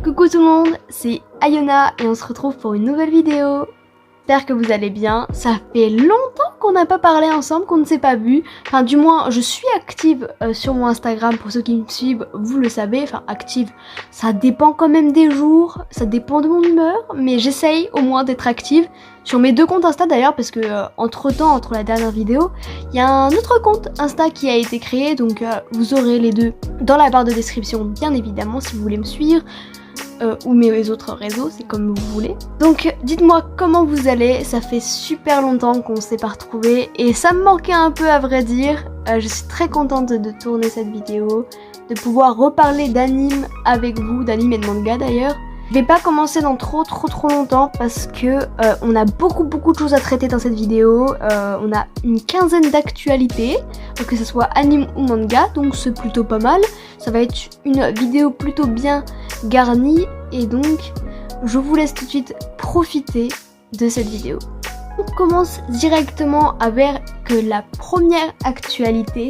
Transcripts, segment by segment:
Coucou tout le monde, c'est Ayona et on se retrouve pour une nouvelle vidéo. J'espère que vous allez bien, ça fait longtemps qu'on n'a pas parlé ensemble, qu'on ne s'est pas vu. Enfin du moins je suis active sur mon Instagram, pour ceux qui me suivent vous le savez. Enfin active, ça dépend quand même des jours, ça dépend de mon humeur. Mais j'essaye au moins d'être active sur mes deux comptes Insta d'ailleurs. Parce que entre la dernière vidéo, il y a un autre compte Insta qui a été créé. Donc vous aurez les deux dans la barre de description bien évidemment si vous voulez me suivre. Ou mes autres réseaux, c'est comme vous voulez. Donc dites-moi comment vous allez, ça fait super longtemps qu'on s'est pas retrouvés et ça me manquait un peu à vrai dire. Je suis très contente de tourner cette vidéo, de pouvoir reparler d'anime avec vous, d'anime et de manga d'ailleurs. Je vais pas commencer dans trop longtemps parce que on a beaucoup de choses à traiter dans cette vidéo. On a une quinzaine d'actualités, que ce soit anime ou manga, donc c'est plutôt pas mal. Ça va être une vidéo plutôt bien garnie et donc je vous laisse tout de suite profiter de cette vidéo. On commence directement avec la première actualité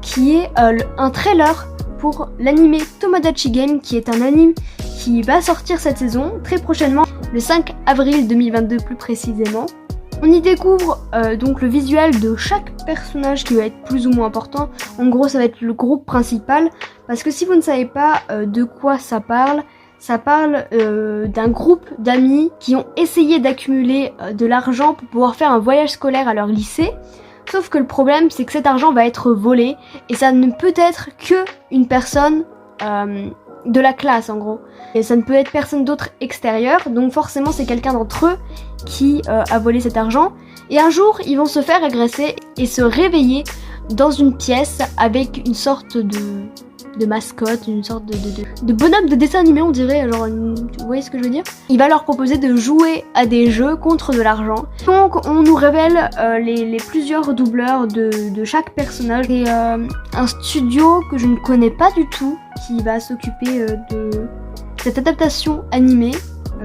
qui est un trailer pour l'anime Tomodachi Game, qui est un anime qui va sortir cette saison très prochainement, le 5 avril 2022 plus précisément. On y découvre donc le visuel de chaque personnage qui va être plus ou moins important. En gros ça va être le groupe principal, parce que si vous ne savez pas de quoi ça parle d'un groupe d'amis qui ont essayé d'accumuler de l'argent pour pouvoir faire un voyage scolaire à leur lycée. Sauf que le problème c'est que cet argent va être volé et ça ne peut être que une personne de la classe en gros. Et ça ne peut être personne d'autre extérieur, donc forcément c'est quelqu'un d'entre eux qui a volé cet argent. Et un jour ils vont se faire agresser et se réveiller dans une pièce avec une sorte de mascotte, une sorte de bonhomme de dessin animé on dirait, genre vous voyez ce que je veux dire. Il va leur proposer de jouer à des jeux contre de l'argent. Donc on nous révèle les plusieurs doubleurs de chaque personnage. Et un studio que je ne connais pas du tout qui va s'occuper de cette adaptation animée,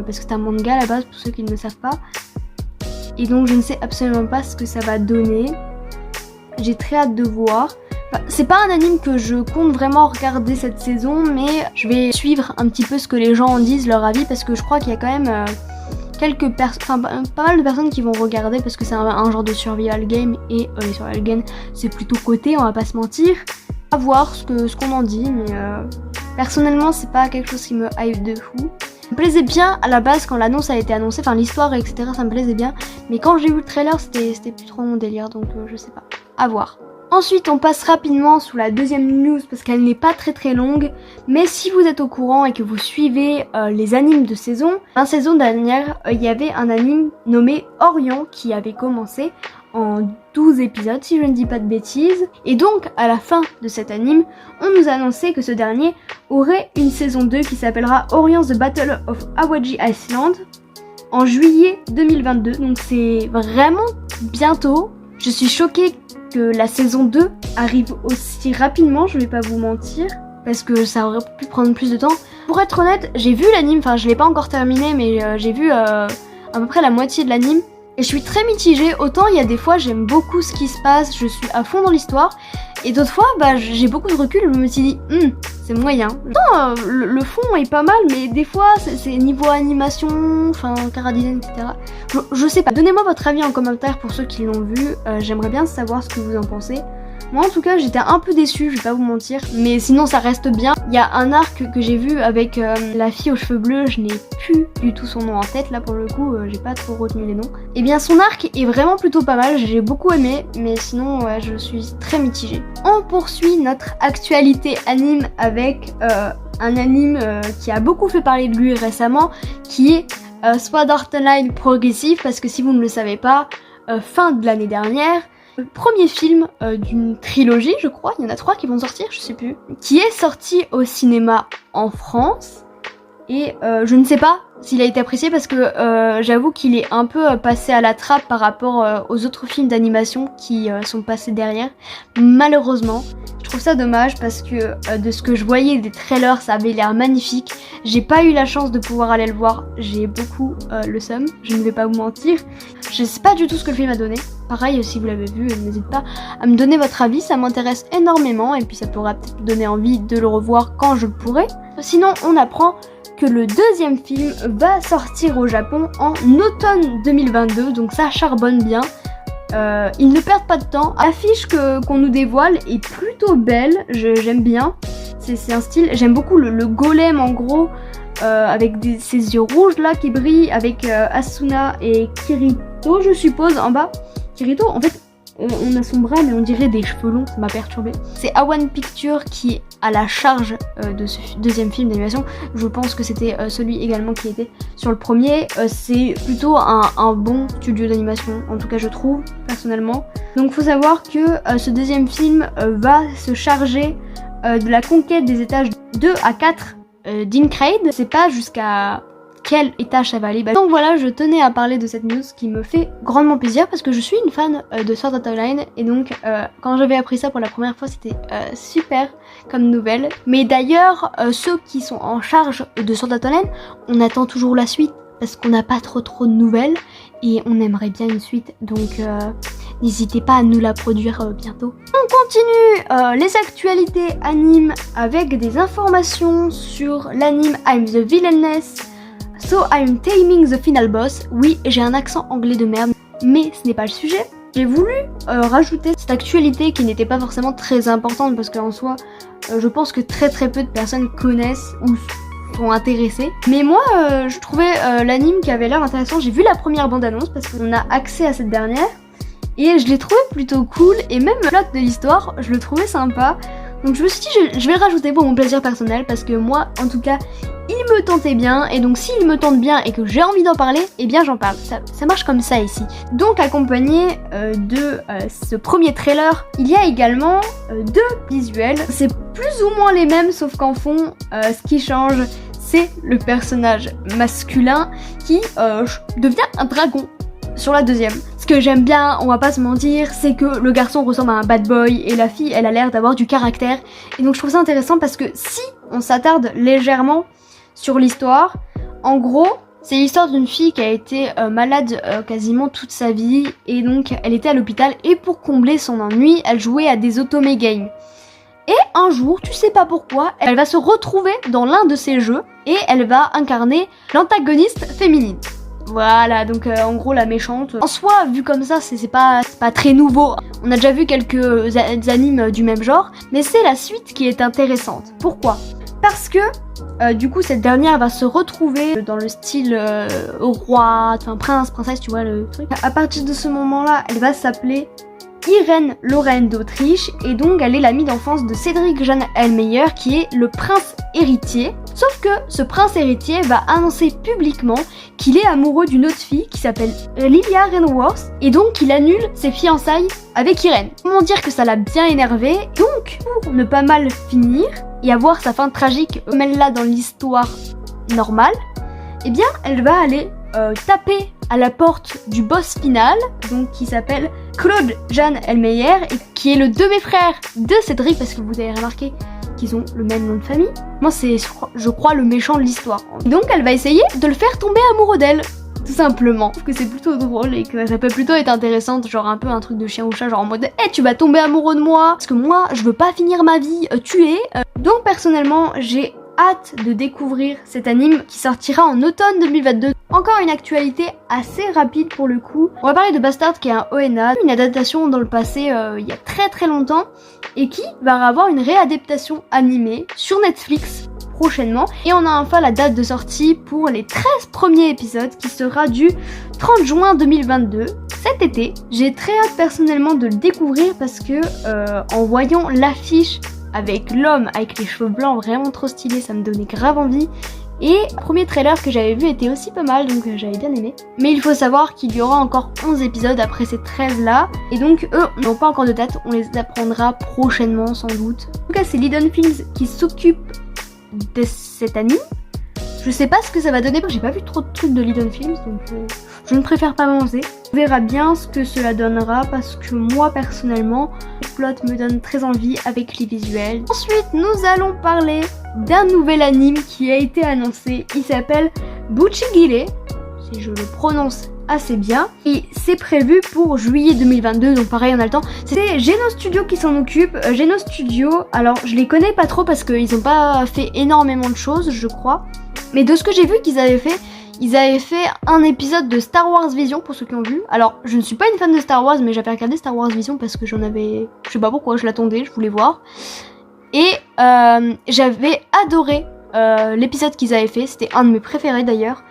parce que c'est un manga à la base pour ceux qui ne le savent pas. Et donc je ne sais absolument pas ce que ça va donner. J'ai très hâte de voir. C'est pas un anime que je compte vraiment regarder cette saison, mais je vais suivre un petit peu ce que les gens en disent, leur avis, parce que je crois qu'il y a quand même pas mal de personnes qui vont regarder, parce que c'est un genre de survival game, et les survival games c'est plutôt coté, on va pas se mentir. À voir ce qu'on en dit, mais personnellement c'est pas quelque chose qui me hype de fou. Ça me plaisait bien à la base quand l'annonce a été annoncée, enfin l'histoire etc, ça me plaisait bien, mais quand j'ai vu le trailer c'était plus trop mon délire, donc je sais pas, à voir. Ensuite on passe rapidement sous la deuxième news parce qu'elle n'est pas très longue, mais si vous êtes au courant et que vous suivez les animes de saison, la saison dernière il y avait un anime nommé Orion qui avait commencé en 12 épisodes si je ne dis pas de bêtises, et donc à la fin de cet anime on nous a annoncé que ce dernier aurait une saison 2 qui s'appellera Orion The Battle of Awaji Island en juillet 2022, donc c'est vraiment bientôt. Je suis choquée que la saison 2 arrive aussi rapidement, je vais pas vous mentir, parce que ça aurait pu prendre plus de temps. Pour être honnête, j'ai vu l'anime, enfin je l'ai pas encore terminé, mais j'ai vu à peu près la moitié de l'anime. Et je suis très mitigée, autant il y a des fois j'aime beaucoup ce qui se passe, je suis à fond dans l'histoire, et d'autres fois j'ai beaucoup de recul, je me suis dit c'est moyen. Non, le fond est pas mal, mais des fois c'est niveau animation, enfin chara-design etc. Je sais pas, donnez-moi votre avis en commentaire pour ceux qui l'ont vu, j'aimerais bien savoir ce que vous en pensez. Moi en tout cas j'étais un peu déçue, je vais pas vous mentir, mais sinon ça reste bien. Il y a un arc que j'ai vu avec la fille aux cheveux bleus, je n'ai plus du tout son nom en tête là pour le coup, j'ai pas trop retenu les noms. Et bien son arc est vraiment plutôt pas mal, j'ai beaucoup aimé, mais sinon ouais, je suis très mitigée. On poursuit notre actualité anime avec un anime qui a beaucoup fait parler de lui récemment, qui est Sword Art Online Progressive, parce que si vous ne le savez pas, fin de l'année dernière, le premier film d'une trilogie, je crois, il y en a 3 qui vont sortir, je sais plus, qui est sorti au cinéma en France. Et je ne sais pas s'il a été apprécié parce que j'avoue qu'il est un peu passé à la trappe par rapport aux autres films d'animation qui sont passés derrière. Malheureusement, je trouve ça dommage parce que de ce que je voyais des trailers, ça avait l'air magnifique. J'ai pas eu la chance de pouvoir aller le voir, j'ai beaucoup le seum, je ne vais pas vous mentir. Je sais pas du tout ce que le film a donné. Pareil, si vous l'avez vu, n'hésitez pas à me donner votre avis, ça m'intéresse énormément et puis ça pourra peut-être me donner envie de le revoir quand je le pourrai. Sinon, on apprend que le deuxième film va sortir au Japon en automne 2022, donc ça charbonne bien. Ils ne perdent pas de temps. L'affiche qu'on nous dévoile est plutôt belle, j'aime bien. C'est un style, j'aime beaucoup le golem en gros, avec ces yeux rouges là qui brillent, avec Asuna et Kirito je suppose en bas. Kirito en fait on a son bras mais on dirait des cheveux longs, ça m'a perturbé. C'est A1 Pictures qui a la charge de ce deuxième film d'animation. Je pense que c'était celui également qui était sur le premier. C'est plutôt un bon studio d'animation, en tout cas je trouve personnellement. Donc faut savoir que ce deuxième film va se charger de la conquête des étages 2 à 4 d'Incrade. C'est pas jusqu'à quel étage ça va aller. Donc voilà, je tenais à parler de cette news qui me fait grandement plaisir parce que je suis une fan de Sword Art Online et donc quand j'avais appris ça pour la première fois c'était super comme nouvelle. Mais d'ailleurs ceux qui sont en charge de Sword Art Online, on attend toujours la suite parce qu'on n'a pas trop de nouvelles et on aimerait bien une suite, donc n'hésitez pas à nous la produire bientôt. On continue les actualités anime avec des informations sur l'anime I'm the Villainess, So I'm Taming the Final Boss. Oui, j'ai un accent anglais de merde, mais ce n'est pas le sujet. J'ai voulu rajouter cette actualité qui n'était pas forcément très importante parce qu'en soi, je pense que très peu de personnes connaissent ou sont intéressées. Mais moi, je trouvais l'anime qui avait l'air intéressant. J'ai vu la première bande-annonce parce qu'on a accès à cette dernière et je l'ai trouvé plutôt cool et même le plot de l'histoire, je le trouvais sympa. Donc je me suis dit, je vais le rajouter pour mon plaisir personnel parce que moi, en tout cas, il me tentait bien. Et donc s'il me tente bien et que j'ai envie d'en parler, eh bien j'en parle. Ça marche comme ça ici. Donc accompagné de ce premier trailer, il y a également deux visuels. C'est plus ou moins les mêmes, sauf qu'en fond, ce qui change, c'est le personnage masculin qui devient un dragon sur la deuxième. Ce que j'aime bien, on va pas se mentir, c'est que le garçon ressemble à un bad boy et la fille, elle a l'air d'avoir du caractère. Et donc je trouve ça intéressant parce que si on s'attarde légèrement sur l'histoire, en gros, c'est l'histoire d'une fille qui a été malade quasiment toute sa vie et donc elle était à l'hôpital et pour combler son ennui, elle jouait à des otome games. Et un jour, tu sais pas pourquoi, elle va se retrouver dans l'un de ces jeux et elle va incarner l'antagoniste féminine. Voilà, donc en gros la méchante. En soi, vu comme ça, c'est pas très nouveau. On a déjà vu quelques animes du même genre, mais c'est la suite qui est intéressante. Pourquoi ? Parce que du coup cette dernière va se retrouver dans le style roi, enfin prince, princesse, tu vois le truc. À partir de ce moment-là, elle va s'appeler Irène Lorraine d'Autriche et donc elle est l'amie d'enfance de Cédric Jeanne Elmeyer qui est le prince héritier. Sauf que ce prince héritier va annoncer publiquement qu'il est amoureux d'une autre fille qui s'appelle Lilia Rainworth et donc il annule ses fiançailles avec Irène. Comment dire que ça l'a bien énervé. Donc pour ne pas mal finir et avoir sa fin tragique comme elle l'a dans l'histoire normale, eh bien elle va aller taper à la porte du boss final, donc qui s'appelle Claude Jeanne Elmeyer et qui est le demi-frère de Cédric parce que vous avez remarqué qu'ils ont le même nom de famille. Moi c'est je crois le méchant de l'histoire. Donc elle va essayer de le faire tomber amoureux d'elle. Tout simplement. Je trouve que c'est plutôt drôle et que ça peut plutôt être intéressante, genre un peu un truc de chien ou chat, genre en mode hey, tu vas tomber amoureux de moi parce que moi je veux pas finir ma vie tuée. Donc personnellement j'ai hâte de découvrir cet anime qui sortira en automne 2022. Encore une actualité assez rapide pour le coup. On va parler de Bastard qui est un ONA, une adaptation dans le passé il y a très longtemps et qui va avoir une réadaptation animée sur Netflix prochainement. Et on a enfin la date de sortie pour les 13 premiers épisodes qui sera du 30 juin 2022. Cet été, j'ai très hâte personnellement de le découvrir parce que en voyant l'affiche avec l'homme avec les cheveux blancs vraiment trop stylé, ça me donnait grave envie. Et le premier trailer que j'avais vu était aussi pas mal, donc j'avais bien aimé. Mais il faut savoir qu'il y aura encore 11 épisodes après ces 13 là. Et donc eux n'ont pas encore de date, on les apprendra prochainement sans doute. En tout cas c'est Liden Films qui s'occupe de cet anime. Je sais pas ce que ça va donner, j'ai pas vu trop de trucs de Liden Films, donc je ne préfère pas m'avancer. On verra bien ce que cela donnera parce que moi personnellement, le plot me donne très envie avec les visuels. Ensuite, nous allons parler d'un nouvel anime qui a été annoncé. Il s'appelle Buchigile, si je le prononce assez bien. Et c'est prévu pour juillet 2022, donc pareil on a le temps. C'est Geno Studio qui s'en occupe. Geno Studio, alors je les connais pas trop parce qu'ils ont pas fait énormément de choses, je crois. Mais de ce que j'ai vu qu'ils avaient fait, ils avaient fait un épisode de Star Wars Vision pour ceux qui ont vu. Alors, je ne suis pas une fan de Star Wars, mais j'avais regardé Star Wars Vision parce que j'en avais... Je sais pas pourquoi, je l'attendais, je voulais voir. Et j'avais adoré l'épisode qu'ils avaient fait, c'était un de mes préférés d'ailleurs.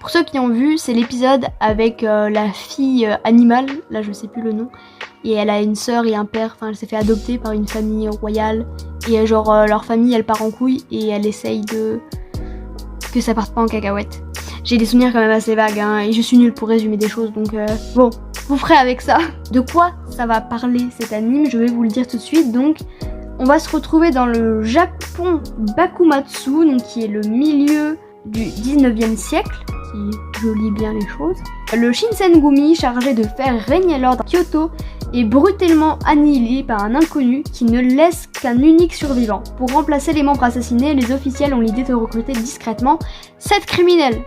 Pour ceux qui ont vu, c'est l'épisode avec la fille animale, là je sais plus le nom. Et elle a une sœur et un père, enfin elle s'est fait adopter par une famille royale. Et genre leur famille elle part en couille et elle essaye de... que ça parte pas en cacahuète. J'ai des souvenirs quand même assez vagues hein, et je suis nulle pour résumer des choses donc bon, vous ferez avec ça. De quoi ça va parler cet anime, je vais vous le dire tout de suite. Donc on va se retrouver dans le Japon Bakumatsu, donc qui est le milieu du 19e siècle, qui jolie bien les choses. Le Shinsengumi, chargé de faire régner l'ordre à Kyoto, est brutalement annihilé par un inconnu qui ne laisse qu'un unique survivant. Pour remplacer les membres assassinés, les officiels ont l'idée de recruter discrètement 7 criminels.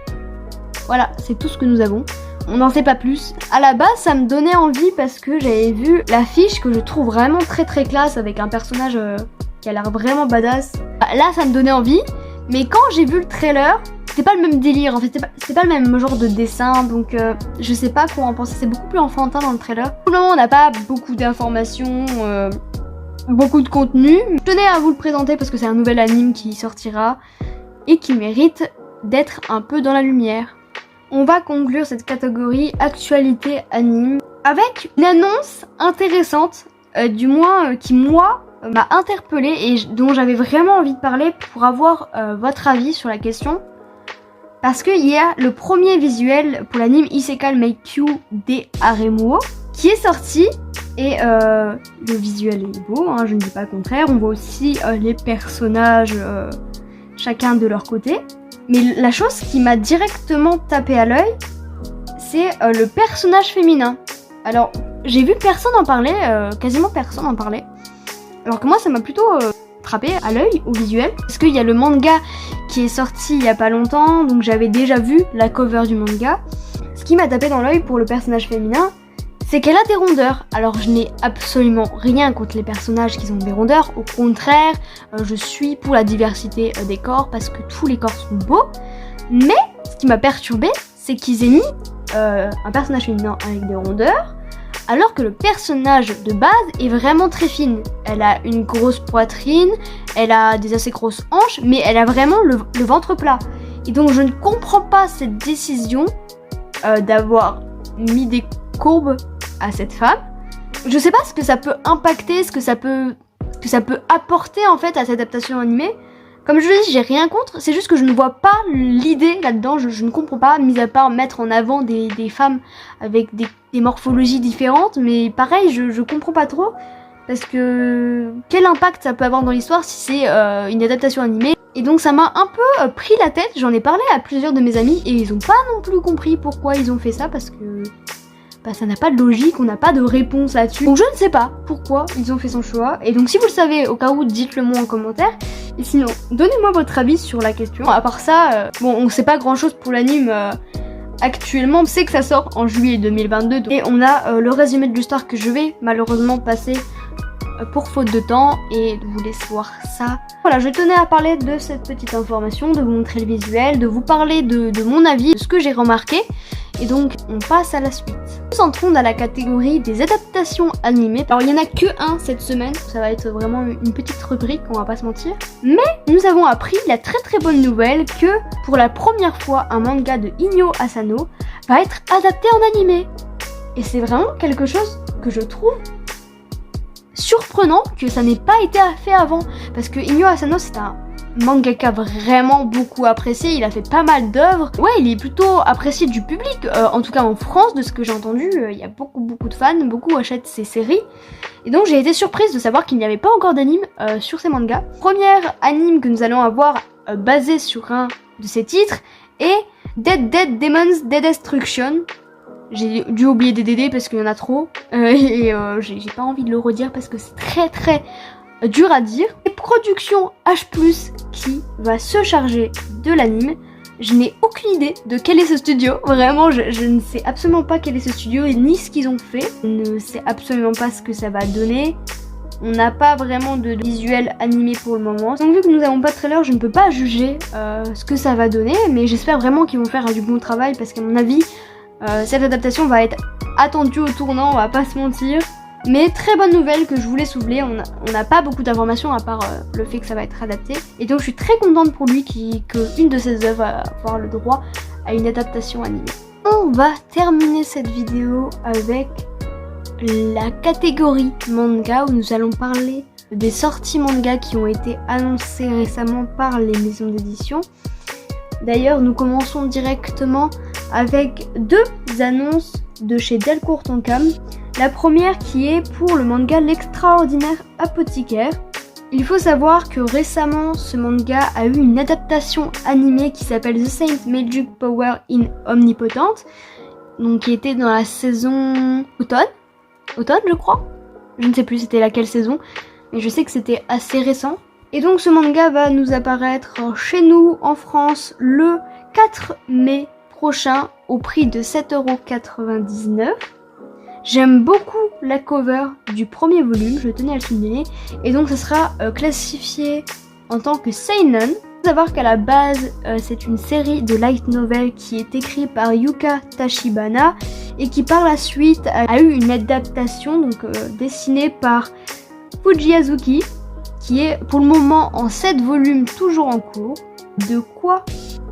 Voilà, c'est tout ce que nous avons. On n'en sait pas plus. À la base, ça me donnait envie parce que j'avais vu l'affiche que je trouve vraiment très très classe avec un personnage qui a l'air vraiment badass. Là, ça me donnait envie, mais quand j'ai vu le trailer, c'était pas le même délire. En fait, c'était pas le même genre de dessin, donc je sais pas quoi en penser. C'est beaucoup plus enfantin dans le trailer. Pour le moment, on n'a pas beaucoup d'informations, beaucoup de contenu. Je tenais à vous le présenter parce que c'est un nouvel anime qui sortira et qui mérite d'être un peu dans la lumière. On va conclure cette catégorie actualité anime avec une annonce intéressante, du moins qui moi m'a interpellée et dont j'avais vraiment envie de parler pour avoir votre avis sur la question. Parce qu'il y a le premier visuel pour l'anime Isekai Meikyū de Haremuo qui est sorti et le visuel est beau, hein, je ne dis pas le contraire. On voit aussi les personnages chacun de leur côté. Mais la chose qui m'a directement tapé à l'œil, c'est le personnage féminin. Alors, j'ai vu personne en parler, quasiment personne en parlait. Alors que moi, ça m'a plutôt frappé à l'œil, au visuel. Parce qu'il y a le manga qui est sorti il y a pas longtemps, donc j'avais déjà vu la cover du manga. Ce qui m'a tapé dans l'œil pour le personnage féminin, c'est qu'elle a des rondeurs. Alors je n'ai absolument rien contre les personnages qui ont des rondeurs. Au contraire, je suis pour la diversité des corps parce que tous les corps sont beaux. Mais ce qui m'a perturbée, c'est qu'ils aient mis un personnage féminin avec des rondeurs, alors que le personnage de base est vraiment très fine. Elle a une grosse poitrine, elle a des assez grosses hanches, mais elle a vraiment le ventre plat. Et donc je ne comprends pas cette décision d'avoir mis des courbes à cette femme. Je sais pas ce que ça peut impacter, ce que ça peut apporter en fait à cette adaptation animée. Comme je le dis, j'ai rien contre, c'est juste que je ne vois pas l'idée là-dedans, je ne comprends pas, mis à part mettre en avant des femmes avec des morphologies différentes, mais pareil, je comprends pas trop, parce que quel impact ça peut avoir dans l'histoire si c'est une adaptation animée. Et donc ça m'a un peu pris la tête, j'en ai parlé à plusieurs de mes amis, et ils ont pas non plus compris pourquoi ils ont fait ça, parce que ça n'a pas de logique, on n'a pas de réponse là-dessus. Donc je ne sais pas pourquoi ils ont fait son choix. Et donc si vous le savez, au cas où, dites-le moi en commentaire. Et sinon, donnez-moi votre avis sur la question. À part ça, bon, on sait pas grand-chose pour l'anime actuellement. On sait que ça sort en juillet 2022. Et on a le résumé de l'histoire que je vais malheureusement passer pour faute de temps et de vous laisser voir ça. Voilà, je tenais à parler de cette petite information, de vous montrer le visuel, de vous parler de mon avis, de ce que j'ai remarqué. Et donc, on passe à la suite. Nous entrons dans la catégorie des adaptations animées. Alors, il n'y en a que un cette semaine. Ça va être vraiment une petite rubrique, on va pas se mentir. Mais nous avons appris la très très bonne nouvelle que, pour la première fois, un manga de Inyo Asano va être adapté en animé. Et c'est vraiment quelque chose que je trouve surprenant que ça n'ait pas été fait avant. Parce que Inyo Asano, c'est un mangaka vraiment beaucoup apprécié, il a fait pas mal d'œuvres. Ouais, il est plutôt apprécié du public, en tout cas en France, de ce que j'ai entendu, il y a beaucoup de fans, beaucoup achètent ses séries. Et donc j'ai été surprise de savoir qu'il n'y avait pas encore d'anime sur ces mangas. Premier anime que nous allons avoir basé sur un de ces titres est Dead Demons Dead Destruction. J'ai dû oublier DDD parce qu'il y en a trop, et j'ai pas envie de le redire parce que c'est très très dur à dire. Et production H+, qui va se charger de l'anime. Je n'ai aucune idée de quel est ce studio. Vraiment, je ne sais absolument pas quel est ce studio et ni ce qu'ils ont fait. Je ne sais absolument pas ce que ça va donner. On n'a pas vraiment de visuel animé pour le moment. Donc vu que nous n'avons pas de trailer, je ne peux pas juger ce que ça va donner. Mais j'espère vraiment qu'ils vont faire du bon travail parce qu'à mon avis, cette adaptation va être attendue au tournant, on va pas se mentir. Mais très bonne nouvelle que je voulais soulever, on n'a pas beaucoup d'informations à part le fait que ça va être adapté. Et donc je suis très contente pour lui qu'une de ses œuvres va avoir le droit à une adaptation animée. On va terminer cette vidéo avec la catégorie manga où nous allons parler des sorties manga qui ont été annoncées récemment par les maisons d'édition. D'ailleurs, nous commençons directement avec deux annonces de chez Delcourt Tonkam. La première qui est pour le manga L'extraordinaire apothicaire. Il faut savoir que récemment, ce manga a eu une adaptation animée qui s'appelle The Saint Magic Power in Omnipotent, donc qui était dans la saison automne je crois. Je ne sais plus c'était laquelle saison, mais je sais que c'était assez récent. Et donc ce manga va nous apparaître chez nous en France le 4 mai prochain au prix de 7,99 €. J'aime beaucoup la cover du premier volume, je tenais à le souligner, et donc ce sera classifié en tant que seinen. Il faut savoir qu'à la base, c'est une série de light novel qui est écrite par Yuka Tachibana et qui par la suite a eu une adaptation donc dessinée par Fuji Azuki, qui est pour le moment en 7 volumes toujours en cours. De quoi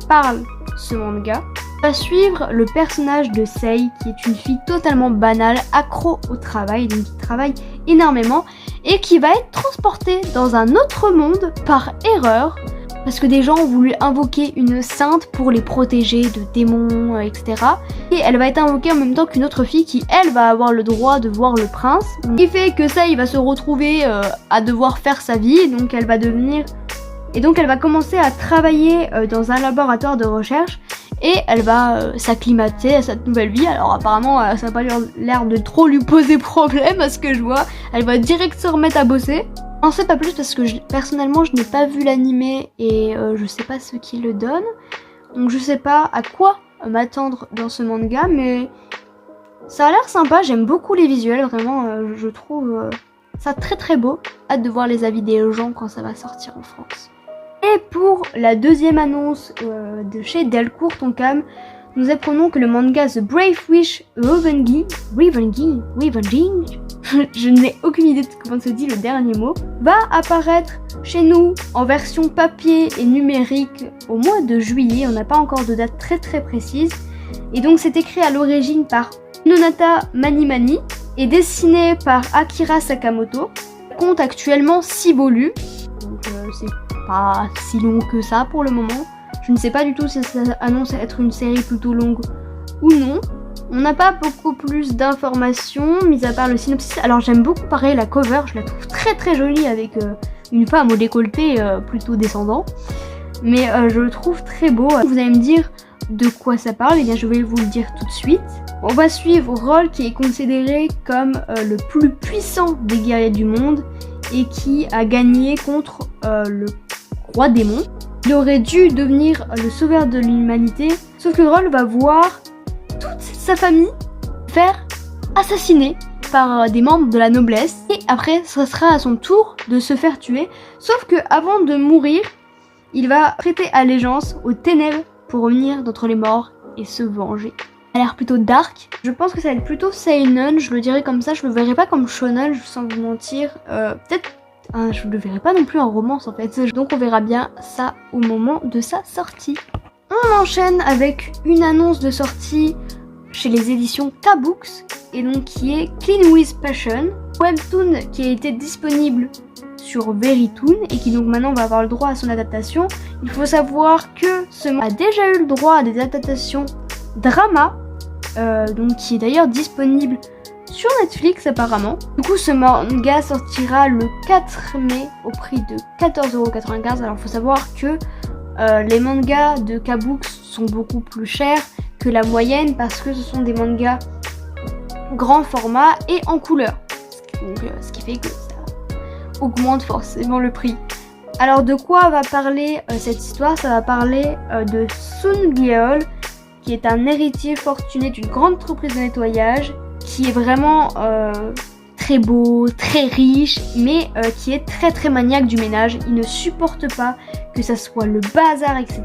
parle ce manga ? On va suivre le personnage de Sei, qui est une fille totalement banale, accro au travail, donc qui travaille énormément, et qui va être transportée dans un autre monde par erreur, parce que des gens ont voulu invoquer une sainte pour les protéger de démons, etc. Et elle va être invoquée en même temps qu'une autre fille qui, elle, va avoir le droit de voir le prince. Ce qui fait que Sei va se retrouver à devoir faire sa vie, et donc elle va commencer à travailler dans un laboratoire de recherche. Et elle va s'acclimater à cette nouvelle vie. Alors apparemment ça n'a pas l'air de trop lui poser problème à ce que je vois. Elle va direct se remettre à bosser. On sait pas plus parce que personnellement je n'ai pas vu l'animé et je sais pas ce qui le donne. Donc je sais pas à quoi m'attendre dans ce manga, mais ça a l'air sympa. J'aime beaucoup les visuels, vraiment je trouve ça très très beau. Hâte de voir les avis des gens quand ça va sortir en France. Et pour la deuxième annonce de chez Delcourt Tonkam, nous apprenons que le manga The Brave Wish Revenging, je n'ai aucune idée de comment se dit le dernier mot, va apparaître chez nous en version papier et numérique au mois de juillet. On n'a pas encore de date très très précise. Et donc c'est écrit à l'origine par Nonata Manimani et dessiné par Akira Sakamoto. Il compte actuellement 6 volumes. Donc c'est pas si long que ça pour le moment. Je ne sais pas du tout si ça annonce être une série plutôt longue ou non. On n'a pas beaucoup plus d'informations, mis à part le synopsis. Alors j'aime beaucoup pareil la cover, je la trouve très très jolie avec une femme au décolleté plutôt descendant. Mais je le trouve très beau. Vous allez me dire de quoi ça parle, et bien je vais vous le dire tout de suite. On va suivre Roll qui est considéré comme le plus puissant des guerriers du monde et qui a gagné contre le roi démon. Il aurait dû devenir le sauveur de l'humanité, sauf que Roll va voir toute sa famille faire assassiner par des membres de la noblesse, et après ce sera à son tour de se faire tuer, sauf que avant de mourir, il va prêter allégeance aux ténèbres pour revenir d'entre les morts et se venger. Ça a l'air plutôt dark. Je pense que ça va être plutôt seinen, je le dirais comme ça, je le verrai pas comme shonen, sans vous mentir. Peut-être je le verrai pas non plus en romance en fait. Donc on verra bien ça au moment de sa sortie. On enchaîne avec une annonce de sortie chez les éditions K-Books, et donc qui est Clean with Passion, webtoon qui a été disponible sur Verytoon et qui donc maintenant va avoir le droit à son adaptation. Il faut savoir que ce manga a déjà eu le droit à des adaptations drama, donc qui est d'ailleurs disponible sur Netflix apparemment. Du coup ce manga sortira le 4 mai au prix de 14,95 €. Alors il faut savoir que les mangas de K-Books sont beaucoup plus chers que la moyenne parce que ce sont des mangas grand format et en couleur. Donc, ce qui fait que ça augmente forcément le prix. Alors de quoi va parler cette histoire? Ça va parler de Sun Gyeol, qui est un héritier fortuné d'une grande entreprise de nettoyage, qui est vraiment très beau, très riche, mais qui est très très maniaque du ménage. Il ne supporte pas que ça soit le bazar, etc.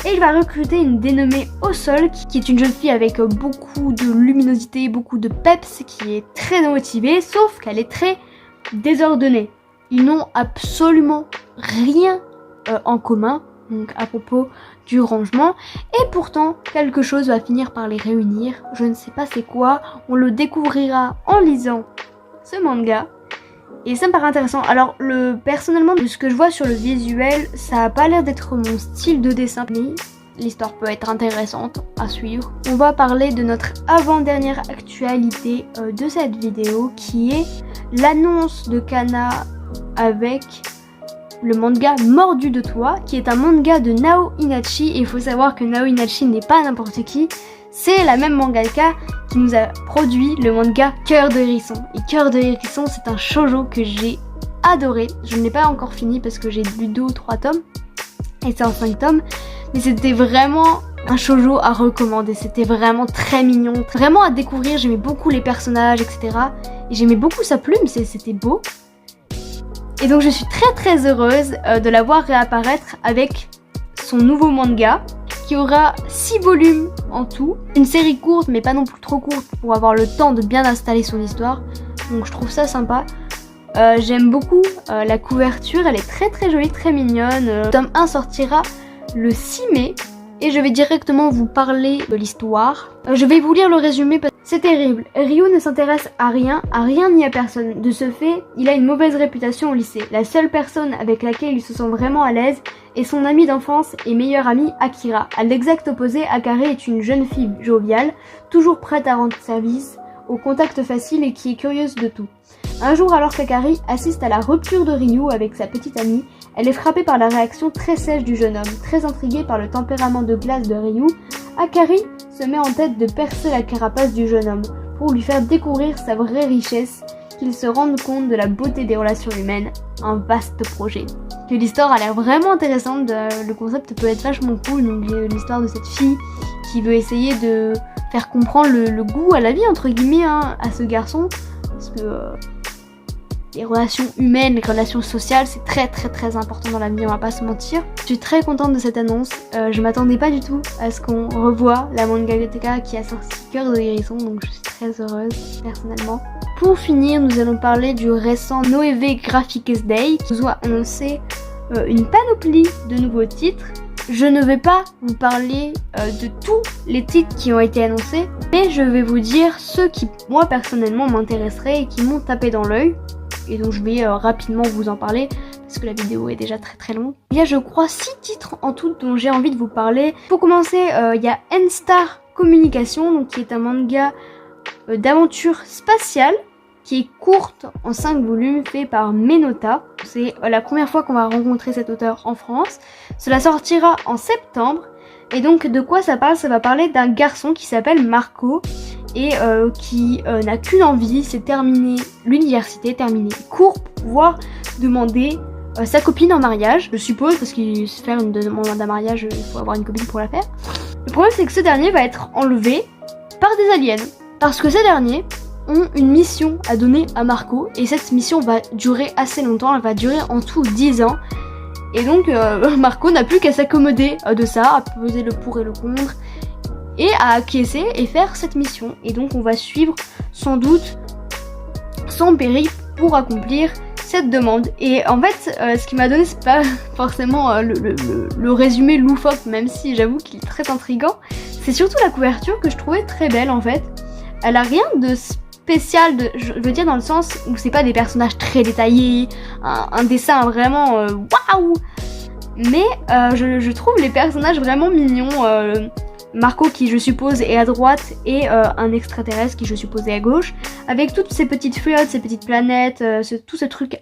Et il va recruter une dénommée Au Sol, qui est une jeune fille avec beaucoup de luminosité, beaucoup de peps, qui est très motivée, sauf qu'elle est très désordonnée. Ils n'ont absolument rien en commun, donc à propos du rangement, et pourtant quelque chose va finir par les réunir. Je ne sais pas c'est quoi, on le découvrira en lisant ce manga. Et ça me paraît intéressant. Alors personnellement, de ce que je vois sur le visuel, ça a pas l'air d'être mon style de dessin, mais l'histoire peut être intéressante à suivre. On va parler de notre avant-dernière actualité de cette vidéo, qui est l'annonce de Kana avec le manga Mordu de toi, qui est un manga de Nao Inachi. Et il faut savoir que Nao Inachi n'est pas n'importe qui, c'est la même mangaka qui nous a produit le manga Cœur de Hérisson. Et Cœur de Hérisson, c'est un shoujo que j'ai adoré. Je ne l'ai pas encore fini parce que j'ai lu 2 ou 3 tomes, et c'est en 5 tomes, mais c'était vraiment un shoujo à recommander. C'était vraiment très mignon, vraiment à découvrir. J'aimais beaucoup les personnages, etc. Et j'aimais beaucoup sa plume, c'était beau. Et donc je suis très très heureuse de la voir réapparaître avec son nouveau manga, qui aura 6 volumes en tout. Une série courte, mais pas non plus trop courte, pour avoir le temps de bien installer son histoire. Donc je trouve ça sympa. J'aime beaucoup la couverture, elle est très très jolie, très mignonne. Le tome 1 sortira le 6 mai. Et je vais directement vous parler de l'histoire. Je vais vous lire le résumé parce que c'est terrible. Ryu ne s'intéresse à rien ni à personne. De ce fait, il a une mauvaise réputation au lycée. La seule personne avec laquelle il se sent vraiment à l'aise est son ami d'enfance et meilleur ami Akira. À l'exact opposé, Akari est une jeune fille joviale, toujours prête à rendre service, au contact facile et qui est curieuse de tout. Un jour, alors qu'Akari assiste à la rupture de Ryu avec sa petite amie, elle est frappée par la réaction très sèche du jeune homme. Très intriguée par le tempérament de glace de Ryu, Akari se met en tête de percer la carapace du jeune homme pour lui faire découvrir sa vraie richesse, qu'il se rende compte de la beauté des relations humaines. Un vaste projet. Que l'histoire a l'air vraiment intéressante, le concept peut être vachement cool. Donc l'histoire de cette fille qui veut essayer de faire comprendre le goût à la vie, entre guillemets, à ce garçon, parce que les relations humaines, les relations sociales, c'est très très très important dans la vie, on va pas se mentir. Je suis très contente de cette annonce. Je m'attendais pas du tout à ce qu'on revoie la mangaka qui a sorti Cœur de Hérisson, donc je suis très heureuse personnellement. Pour finir, nous allons parler du récent Noévé Graphics Day qui nous a annoncé une panoplie de nouveaux titres. Je ne vais pas vous parler de tous les titres qui ont été annoncés, mais je vais vous dire ceux qui, moi personnellement, m'intéresseraient et qui m'ont tapé dans l'œil. Et donc je vais rapidement vous en parler parce que la vidéo est déjà très très longue. Il y a je crois 6 titres en tout dont j'ai envie de vous parler. Pour commencer, il y a N-Star Communication, donc qui est un manga d'aventure spatiale qui est courte en 5 volumes fait par Menota. C'est la première fois qu'on va rencontrer cet auteur en France. Cela sortira en septembre. Et donc de quoi ça parle? Ça va parler d'un garçon qui s'appelle Marco et qui n'a qu'une envie, c'est terminer l'université, terminer les cours pour pouvoir demander sa copine en mariage, je suppose, parce qu'il se faire une demande d'un mariage, il faut avoir une copine pour la faire. Le problème c'est que ce dernier va être enlevé par des aliens, parce que ces derniers ont une mission à donner à Marco, et cette mission va durer assez longtemps, elle va durer en tout 10 ans. Et donc Marco n'a plus qu'à s'accommoder de ça, à peser le pour et le contre, et à acquiescer et faire cette mission. Et donc on va suivre sans doute son périple pour accomplir cette demande. Et en fait, ce qui m'a donné, c'est pas forcément le résumé loufoque, même si j'avoue qu'il est très intriguant. C'est surtout la couverture que je trouvais très belle en fait. Elle a rien de spécial, je veux dire dans le sens où c'est pas des personnages très détaillés, un dessin vraiment waouh. Mais je trouve les personnages vraiment mignons. Marco qui je suppose est à droite et un extraterrestre qui je suppose est à gauche, avec toutes ces petites flottes, ces petites planètes, tout ce truc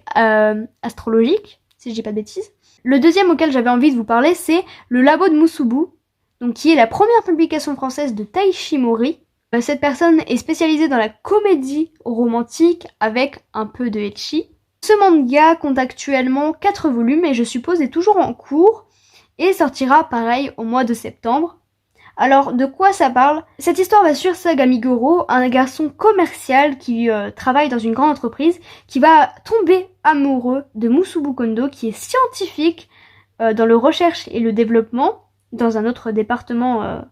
astrologique, si je dis pas de bêtises. Le deuxième auquel j'avais envie de vous parler, c'est le Labo de Musubu, donc qui est la première publication française de Taishi Mori. Cette personne est spécialisée dans la comédie romantique avec un peu de ecchi. Ce manga compte actuellement 4 volumes et je suppose est toujours en cours et sortira pareil au mois de septembre. Alors, de quoi ça parle? Cette histoire va sur Sagamigoro, un garçon commercial qui travaille dans une grande entreprise, qui va tomber amoureux de Musubu Kondo, qui est scientifique dans le recherche et le développement, dans un autre département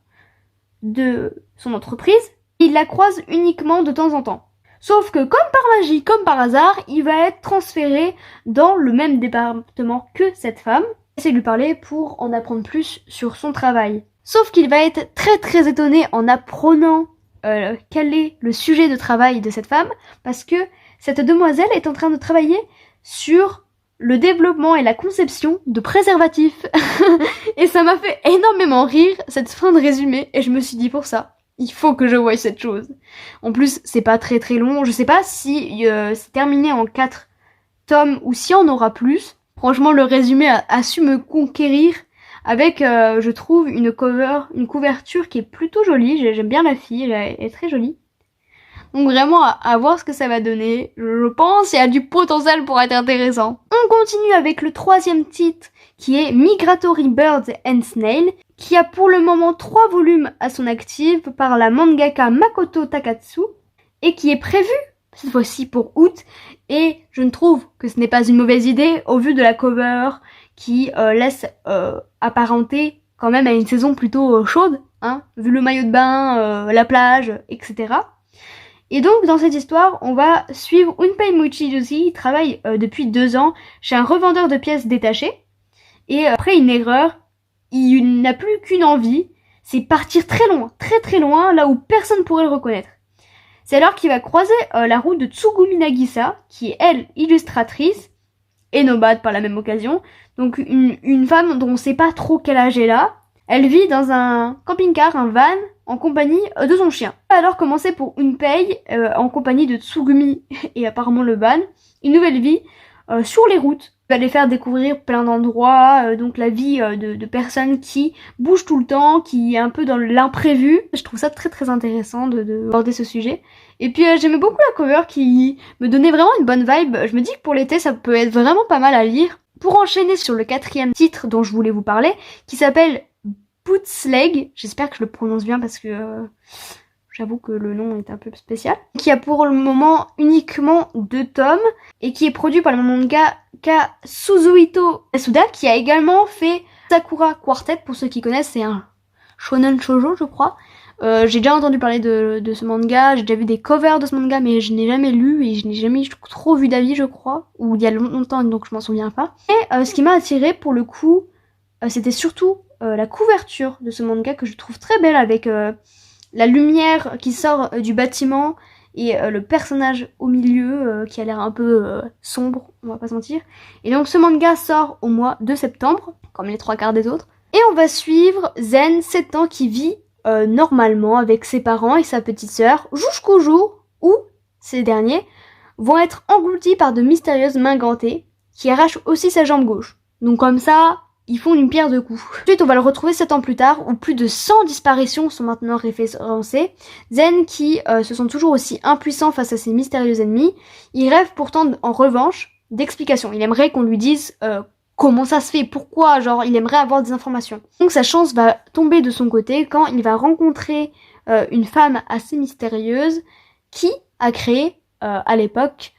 de son entreprise. Il la croise uniquement de temps en temps. Sauf que, comme par magie, comme par hasard, il va être transféré dans le même département que cette femme. Essayer de lui parler pour en apprendre plus sur son travail. Sauf qu'il va être très étonné en apprenant quel est le sujet de travail de cette femme, parce que cette demoiselle est en train de travailler sur le développement et la conception de préservatifs. Et ça m'a fait énormément rire, cette fin de résumé, et je me suis dit pour ça, il faut que je voie cette chose. En plus, c'est pas très long, je sais pas si c'est terminé en 4 tomes ou si on aura plus. Franchement, le résumé a su me conquérir avec, je trouve, une couverture qui est plutôt jolie. J'aime bien la fille, elle est très jolie. Donc vraiment, à voir ce que ça va donner. Je pense qu'il y a du potentiel pour être intéressant. On continue avec le 3e titre, qui est Migratory Birds and Snails, qui a pour le moment 3 volumes à son actif par la mangaka Makoto Takatsu, et qui est prévu cette fois-ci pour août, et je ne trouve que ce n'est pas une mauvaise idée au vu de la cover qui laisse apparenter quand même à une saison plutôt chaude, hein, vu le maillot de bain, la plage, etc. Et donc dans cette histoire, on va suivre Unpei Mochizuki, qui travaille depuis 2 ans chez un revendeur de pièces détachées, et après une erreur, il n'a plus qu'une envie, c'est partir très loin, là où personne pourrait le reconnaître. C'est alors qu'il va croiser la route de Tsugumi Nagisa, qui est elle illustratrice, et nomade par la même occasion, donc une femme dont on sait pas trop quel âge elle a. Elle vit dans un camping-car, un van, en compagnie de son chien. Elle va alors commencer pour Unpei, en compagnie de Tsugumi et apparemment le van, une nouvelle vie sur les routes. Elle va les faire découvrir plein d'endroits, donc la vie de personnes qui bougent tout le temps, qui est un peu dans l'imprévu. Je trouve ça très intéressant de aborder ce sujet. Et puis j'aimais beaucoup la cover qui me donnait vraiment une bonne vibe. Je me dis que pour l'été ça peut être vraiment pas mal à lire. Pour enchaîner sur le 4e titre dont je voulais vous parler, qui s'appelle Bootsleg, j'espère que je le prononce bien parce que j'avoue que le nom est un peu spécial, qui a pour le moment uniquement 2 tomes et qui est produit par le mangaka Suzuhito Yasuda, qui a également fait Sakura Quartet, pour ceux qui connaissent, c'est un shonen shoujo je crois. J'ai déjà entendu parler de ce manga, j'ai déjà vu des covers de ce manga, mais je n'ai jamais lu et je n'ai jamais trop vu d'avis je crois, ou il y a longtemps donc je m'en souviens pas. Et ce qui m'a attiré pour le coup, c'était surtout la couverture de ce manga que je trouve très belle, avec la lumière qui sort du bâtiment et le personnage au milieu qui a l'air un peu sombre, on va pas se mentir. Et donc ce manga sort au mois de septembre, comme les 3/4 des autres. Et on va suivre Zen, 7 ans, qui vit normalement avec ses parents et sa petite sœur, jusqu'au jour où ces derniers vont être engloutis par de mystérieuses mains gantées qui arrachent aussi sa jambe gauche. Donc comme ça, ils font une pierre deux coups. Ensuite, on va le retrouver 7 ans plus tard, où plus de 100 disparitions sont maintenant référencées. Zen, qui se sent toujours aussi impuissant face à ses mystérieux ennemis, il rêve pourtant en revanche d'explications. Il aimerait qu'on lui dise comment ça se fait, pourquoi, genre il aimerait avoir des informations. Donc sa chance va tomber de son côté quand il va rencontrer une femme assez mystérieuse qui a créé à l'époque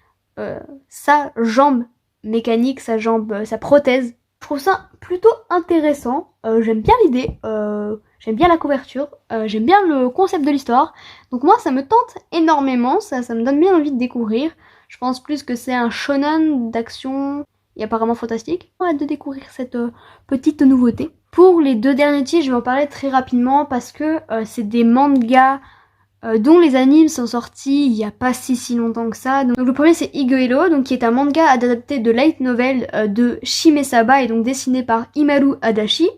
sa jambe mécanique, sa prothèse. Je trouve ça plutôt intéressant, j'aime bien l'idée, j'aime bien la couverture, j'aime bien le concept de l'histoire, donc moi ça me tente énormément, ça me donne bien envie de découvrir. Je pense plus que c'est un shonen d'action et apparemment fantastique. J'ai hâte de découvrir cette petite nouveauté. Pour les 2 derniers titres, je vais en parler très rapidement parce que c'est des mangas dont les animes sont sortis il y a pas si longtemps que ça. Donc le premier c'est Higuero, donc qui est un manga adapté de light novel de Shime Saba et donc dessiné par Imaru Adachi,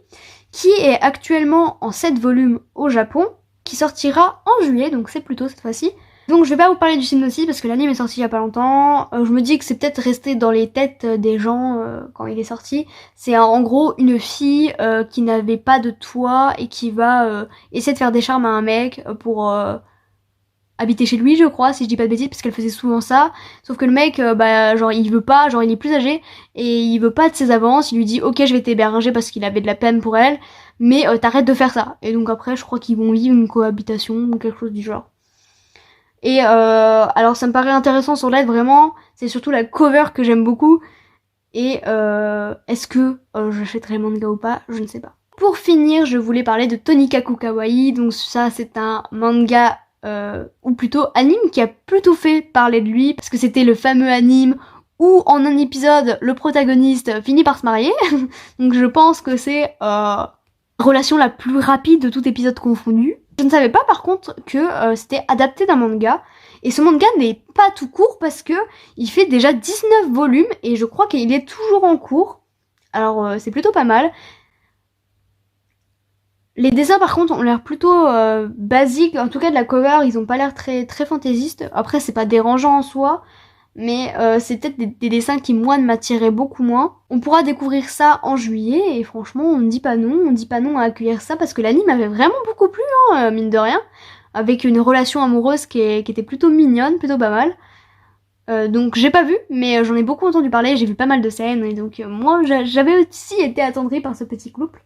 qui est actuellement en 7 volumes au Japon, qui sortira en juillet, donc c'est plutôt cette fois-ci. Donc je vais pas vous parler du synopsis parce que l'anime est sorti il y a pas longtemps. Je me dis que c'est peut-être resté dans les têtes des gens quand il est sorti. C'est en gros une fille qui n'avait pas de toit et qui va essayer de faire des charmes à un mec pour habiter chez lui, je crois, si je dis pas de bêtises, parce qu'elle faisait souvent ça. Sauf que le mec, genre il veut pas, genre il est plus âgé et il veut pas de ses avances. Il lui dit ok, je vais t'héberger parce qu'il avait de la peine pour elle, mais t'arrêtes de faire ça. Et donc après, je crois qu'ils vont vivre une cohabitation ou quelque chose du genre. Et alors ça me paraît intéressant sur l'aide, vraiment, c'est surtout la cover que j'aime beaucoup. Et est-ce que j'achèterai le manga ou pas, je ne sais pas. Pour finir, je voulais parler de Tonikaku Kawaii. Donc ça, c'est un manga, ou plutôt anime, qui a plutôt fait parler de lui, parce que c'était le fameux anime où en un épisode, le protagoniste finit par se marier. Donc je pense que c'est la relation la plus rapide de tout épisode confondu. Je ne savais pas par contre que c'était adapté d'un manga. Et ce manga n'est pas tout court parce que il fait déjà 19 volumes et je crois qu'il est toujours en cours. Alors c'est plutôt pas mal. Les dessins par contre ont l'air plutôt basiques, en tout cas de la cover, ils ont pas l'air très fantaisistes. Après c'est pas dérangeant en soi, mais c'est peut-être des dessins qui moi ne m'attiraient beaucoup moins. On pourra découvrir ça en juillet et franchement on ne dit pas non à accueillir ça parce que l'anime avait vraiment beaucoup plu, hein, mine de rien. Avec une relation amoureuse qui était plutôt mignonne, plutôt pas mal. Donc j'ai pas vu, mais j'en ai beaucoup entendu parler, j'ai vu pas mal de scènes, et donc moi j'avais aussi été attendrie par ce petit couple.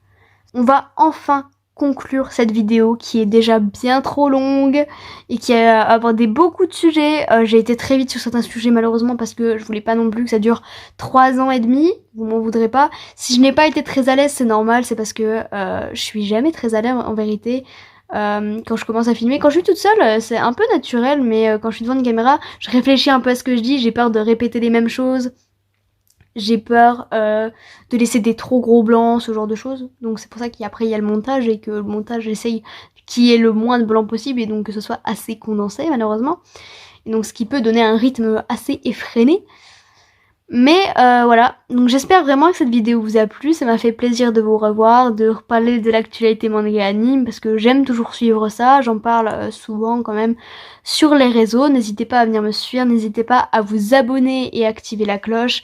On va enfin conclure cette vidéo qui est déjà bien trop longue et qui a abordé beaucoup de sujets. J'ai été très vite sur certains sujets malheureusement parce que je voulais pas non plus que ça dure 3 ans et demi, vous m'en voudrez pas. Si je n'ai pas été très à l'aise, c'est normal, c'est parce que je suis jamais très à l'aise en vérité. Quand je commence à filmer, quand je suis toute seule, c'est un peu naturel, mais quand je suis devant une caméra, je réfléchis un peu à ce que je dis, j'ai peur de répéter les mêmes choses, j'ai peur de laisser des trop gros blancs, ce genre de choses. Donc c'est pour ça qu'après il y a le montage et que le montage j'essaye qu'il y ait le moins de blanc possible et donc que ce soit assez condensé malheureusement. Et donc ce qui peut donner un rythme assez effréné. Mais voilà, donc j'espère vraiment que cette vidéo vous a plu, ça m'a fait plaisir de vous revoir, de reparler de l'actualité manga anime, parce que j'aime toujours suivre ça, j'en parle souvent quand même sur les réseaux, n'hésitez pas à venir me suivre, n'hésitez pas à vous abonner et activer la cloche,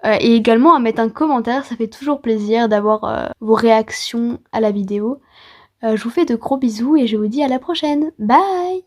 et également à mettre un commentaire, ça fait toujours plaisir d'avoir vos réactions à la vidéo. Je vous fais de gros bisous et je vous dis à la prochaine, bye!